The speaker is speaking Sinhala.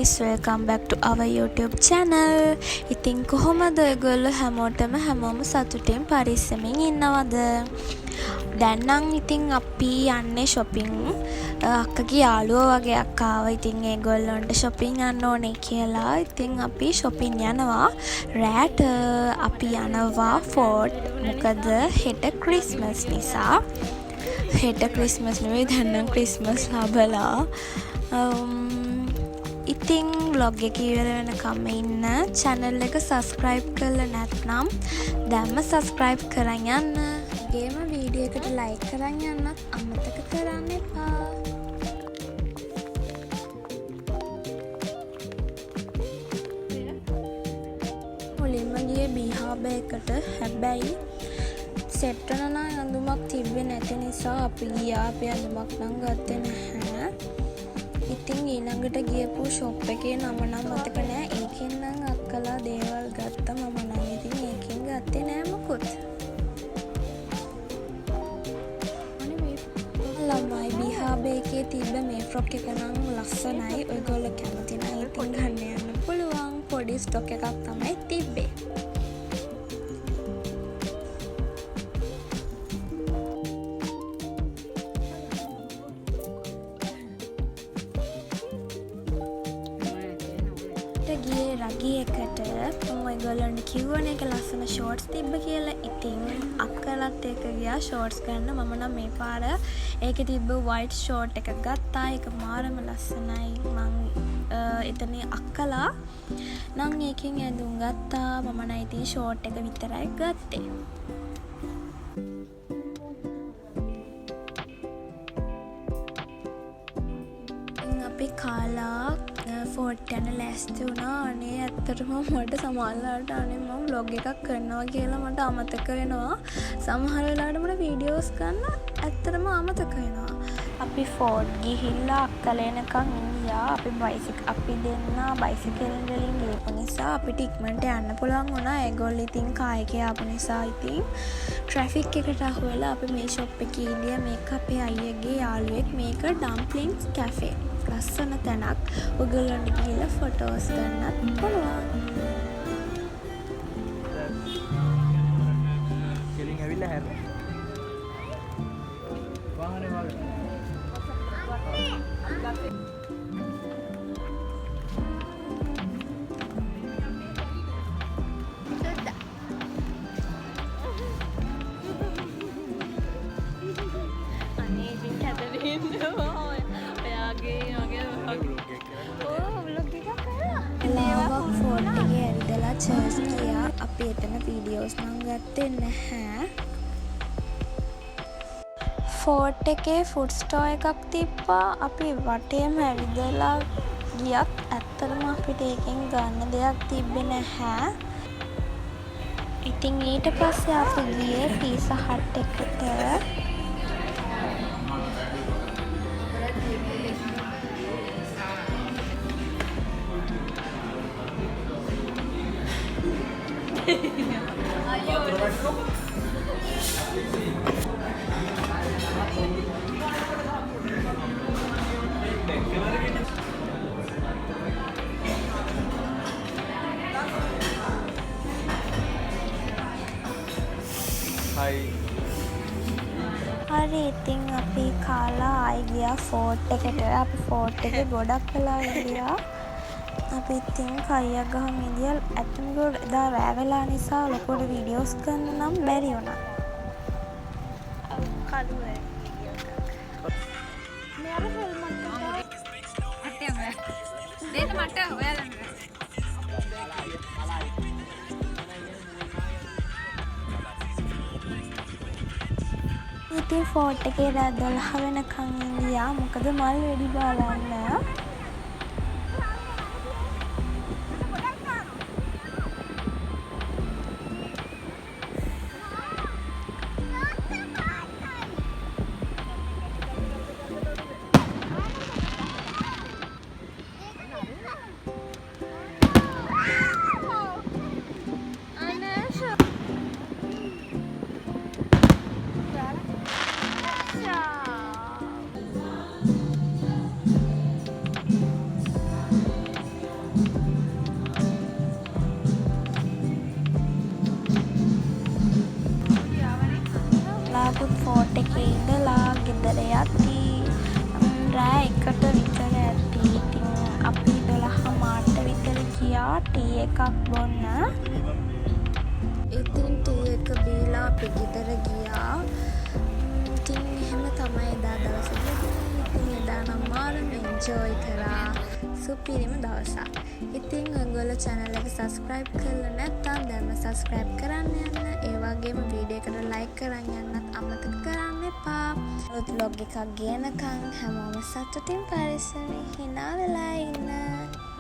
guys, welcome back to our YouTube channel. ඉතින් කොහොමද ඔයගොල්ලෝ හැමෝම සතුටින් පරිස්සමින් ඉන්නවද? දැන් නම් ඉතින් අපි යන්නේ shopping. අක්කගේ යාළුවෝ වගේ අක්කා ආවා. ඉතින් ඒගොල්ලන්ට shopping යන්න ඕනේ කියලා. ඉතින් අපි shopping යනවා. රැට අපි යනවා Fort. මොකද හෙට Christmas නිසා. හෙට Christmas නෙවෙයි දැන් නම් Christmas ලබලා. ඉතින් vlog එක ඉවර වෙනකම් ඉන්න. channel එක subscribe කරලා නැත්නම් දැන්ම subscribe කරන් යන්න. ගේම වීඩියෝ එකට like කරන් යන්නත් අමතක කරන්න එපා. මුලින්ම ගියේ බිහාබ එකට. හැබැයි සෙට් වෙන අඳුමක් තිබ්බේ නැති නිසා අපි ගියා. අපි අඳුමක් නම් ගත්තේ නැහැ. ඉතින් ඊළඟට ගියපු ෂොප් එකේ නම නම් මතක නෑ. ඒකෙන් නම් අක්කලා දේවල් ගත්තා. මම නම් ඉතින් ඒකෙන් ගත්තේ නෑ මොකුත්. ළමයි බිහාබ එකේ තිබ්බ මේ ෆ්‍රොක් එක නම් ලස්සනයි. ඔයගොල්ලෝ කැමති නම් ඉතින් ගන්න යන්න පුළුවන්. පොඩි ස්ටොක් එකක් තමයි තිබ්බේ. ගියේ රගී එකට. ඔයගොල්ලන්ට කිව්වනේ ඒක ලස්සන ෂෝට්ස් තිබ්බ කියලා. ඉතින් අක්කලත් එක්ක ගියා ෂෝට්ස් ගන්න. මම නම් මේ පාර ඒකේ තිබ්බ වයිට් ෂෝට් එක ගත්තා. ඒක මාරම ලස්සනයි. මං එතන අක්කලා නම් ඒකෙන් ඇඳුම් ගත්තා. මම නම් ඉතින් ෂෝට් එක විතරයි ගත්තේ. අපි කාලා ෆෝට් යන ලෑස්ති වුණා. අනේ ඇත්තටම මට සමහරවිට අනේ මම vlog එකක් කරනවා කියලා මට අමතක වෙනවා. සමහර වෙලාවට මට වීඩියෝස් ගන්න ඇත්තටම අමතක වෙනවා. අපි ෆෝට් ගිහිල්ලා අක්කලේනකන් ඉන්දියා. අපි දෙන්න බයිසිකල් වලින් ගියපු නිසා අපිට ඉක්මනට යන්න පුළුවන් වුණා. ඒගොල්ලෝ ඉතින් කායකේ ආපු නිසා ඉතින් ට්‍රැෆික් එකට අහු වෙලා අපි මේ ෂොප් එකේ ඉඳියා. මේක අපේ අයියගේ යාළුවෙක්. මේක ඩම්ප්ලින්ග්ස් කැෆේ. ලස්සන තැනක්. ඔයගොල්ලන්ට ගිහලා ෆොටෝස් ගන්නත් පුළුවන්. කෙලින් ඇවිල්ලා හැර. වාහනේ වගේ. අනේ ඉතින් කැදෙන්නේ. එලාවක් ෆෝට් එකේ ඇවිදලා චර්ච් ගියා. අපි එතන වීඩියෝස් නම් ගත්තේ නැහැ. ෆෝට් එකේ ෆුඩ් ස්ටෝර් එකක් තිබ්බා. අපි වටේම ඇවිදලා ගියත් ඇත්තටම අපිට ඒකෙන් ගන්න දෙයක් තිබ්බේ නැහැ. ඉතින් ඊට පස්සේ අපි ගියේ පීසා හට් එකට. හරි ඉතින් අපි කාලා ආයි ගියා ෆෝට් එකට. අපි ෆෝට් එකේ ගොඩක් වෙලා ඉඳියා. අපි ඉතින් කයියක් ගහන් ඉඳියා. ඇත්තම එදා රෑ වෙලා නිසා ලොකුට වීඩියෝස් ගන්න නම් බැරි වුණා. කඩුවේ මේ අර හෙල්මට් එක දෙන්න මට ඔයාලා ඉතින් ෆෝට් එකේ රෑ 12 වෙනකන් ඉඳියා. මොකද මල් වෙඩි බලන්න. අපි 12:00 විතර ගියා ටී එකක් බොන්න. ඉතින් ටී එක බීලා අපි ගෙදර ගියා. ඉතින් එහෙම තමයි එදා දවස ගියේ. ඉතින් එදා නම් මාරම එන්ජොයි කරා. සුපිරිම දවසක්. ඉතින් ඔයගොල්ලෝ channel එක subscribe කරලා නැත්නම් දැන්ම subscribe කරන්න යන්න. ඒ වගේම වීඩියෝ එකට like කරන් යන්නත් අමතක කරන්න එපා. අලුත් vlog එකක් ගෙනකන් හැමෝම සතුටින් පරිස්සමෙන් hina වෙලා ඉන්න.